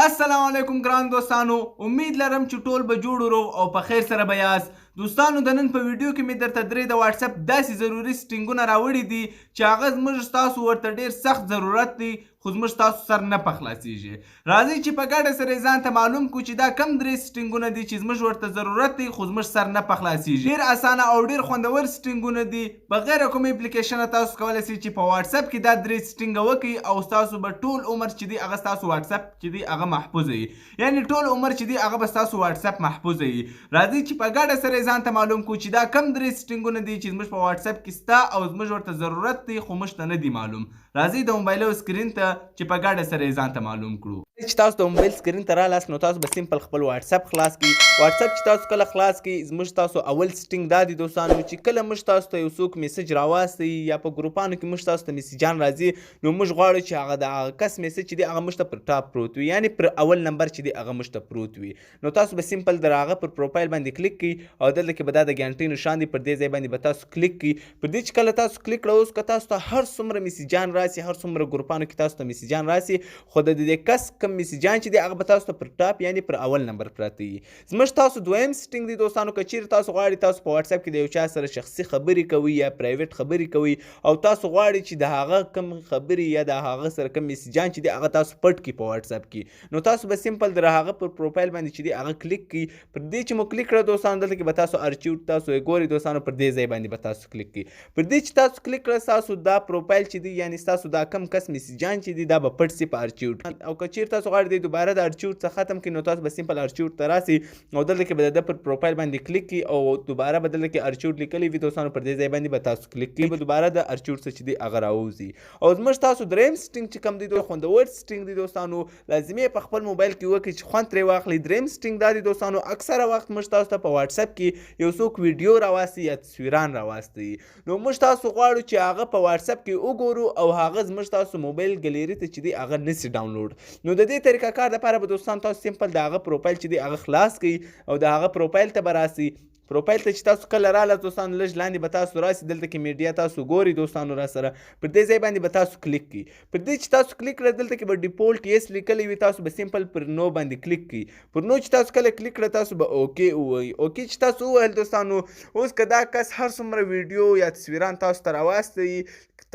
السلام علیکم ګران دوستانو، امید لرم چې ټول به جوړ روغ او په خیر سره به یاست. دوستانو د نن په ویډیو کې مې درته درې د واتساپ داسې ضروري سټینګونه راوړي دي چې هغه زموږ ستاسو ورته ډېر سخت ضرورت دی، خو زموږ ستاسو سر نه په خلاصیږي. راځئ چې په ګډه سره یې ځان ته معلوم کړو چې دا کم درې سټینګونه دي چې زموږ ورته ضرورت دی خو زموږ سر نه په خلاصیږي. ډېر اسانه او ډېر خوندور سټینګونه دي، بغیر کوم اپلیکیشنه تاسو کولی شئ چې په واتساپ کې دا درې سټینګه وکړئ او ستاسو به ټول عمر چې دی هغه ستاسو واتساپ چې دی هغه محفوظ وي، یعنی ټول عمر چې دی هغه به ستاسو واتساپ محفوظ وي. راځئ چې په ګډه سره یې ځان ته معلوم کړو چې دا کم درې سټینګونه دي چې زموږ په واتساپ کې سته او زموږ ورته ضرورت دی خو موږ ته نه دی معلوم. راځئ د موبایل سکرین ته چې په ګډه سره یې ځان ته معلوم کړو. چې تاسو د موبایل سکرین ته رالاست نو تاسو به سمپل خپل واتساپ خلاص کړئ. واتساپ چې تاسو کله خلاص کړئ زموږ تاسو اول سټینګ دا دی دوستانو چې کله موږ تاسو ته یو څوک میسج راواستوي یا په ګروپانو کې موږ تاسو ته میسجان راځي نو موږ غواړو چې هغه د هغه کس میسج چې دی هغه موږ ته پر ټاپ پروت وي، یعنی پر اول نمبر چې دی هغه موږ ته پروت وي. نو تاسو به سمپل د هغه پر پروفایل باندې کلیک کړئ او دلته کې به دا د ګنټۍ نشان دی، پر دې ځای باندې به تاسو کلیک کړئ. پر دې چې کله تاسو کلیک کړئ اوس که تاسو ته هر څومره میسجان راسي، هر څومره ګروپانو کې تاسو ته میسجان راسي، خو د دې کس کوم میسجان چې دی هغه به تاسو ته پر ټاپ یعنی پر اول نمبر پراته وي. زموږ تاسو دویم سټینګ دی دوستانو، که چیرې تاسو غواړئ تاسو په واتساپ کې د یو چا سره شخصي خبرې کوئ یا پرایویټ خبرې کوئ او تاسو غواړئ چې د هغه کوم خبرې یا د هغه سره کوم میسجان چې دی هغه تاسو پټ کړئ په واتساپ کې، نو تاسو به سمپل د هغه پر پروفایل باندې چې دی هغه کلیک کړئ. پر دې چې مو کلیک کړه دوستانو دلته کې به تاسو ارچیو تاسو یې ګورئ دوستانو، پر دې ځای باندې به تاسو کلیک کړئ. پر دې چې تاسو کلیک کړه تاسو دا پروفایل چې دی یعنی تاسو دا کم کس میسجان چې دی دا به پټ سي په ارچیو، او که چیرې تاسو غواړئ د دوباره د ارچیو څخه ختم کړئ نو تاسو به سمپل ارچیو ته راسئ او دلته کې به د پر پروفایل باندې کلیک کړئ او دوباره به دلته کې ارچیو لیکلی وي دوستانو، پر دې ځای باندې به تاسو کلیک کړئ، به دوباره د ارچیو څخه چې دی هغه راوځي. او زموږ تاسو دریم سټینګ چې کوم دی خوندور سټینګ دی دوستانو، لازمي په خپل موبایل کې وکړئ چې خوند ترې واخلئ. دریم سټینګ دا دی دوستانو، اکثره وخت موږ تاسو ته په واتساپ کې یو څوک ویډیو راواستي یا تصویران راواستي نو موږ تاسو غواړو چې هغه په واتساپ کې وګورو او هغه زموږ تاسو موبایل ګلري ته چې دی هغه نسي ډاونلوډ. نو د دې طریقه کار لپاره به دوستان تاسو سمپل د هغه پروفایل چې دی هغه خلاص کړئ او د هغه پروفایل ته به راسئ. پروفایل ته چې تاسو کله رالاست دوستانو لږ لاندې به تاسو راسئ، دلته کې میډیا تاسو ګورئ دوستانو را سره، پر دې ځای باندې به تاسو کلیک کړئ. پر دې چې تاسو کلیک کړئ دلته کې به ډیفولټ یس لیکلی وي، تاسو به سمپل پر نو باندې کلیک کړئ. پر نو چې تاسو کله کلیک کړئ تاسو به اوکې ووایئ. اوکې چې تاسو وویل دوستانو، اوس که دا کس هر څومره ویډیو یا تصویران تاسو ته راواستوي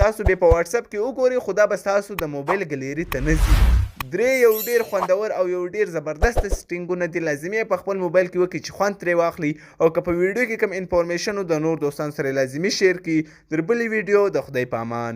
تاسو به په واتساپ کې وګورئ، خو دا به ستاسو د موبایل ګلري ته نه ځي. درې یو ډیر خوندور او یو ډیر زبردست سټینګونه دي، لازمي په خپل موبایل کې وکړئ چې خوند ترې واخلئ او که په ویډیو کې کوم انفارمیشن د نور دوستانو سره لازمي شیر کړئ. تر بلې ویډیو د خدای په امان.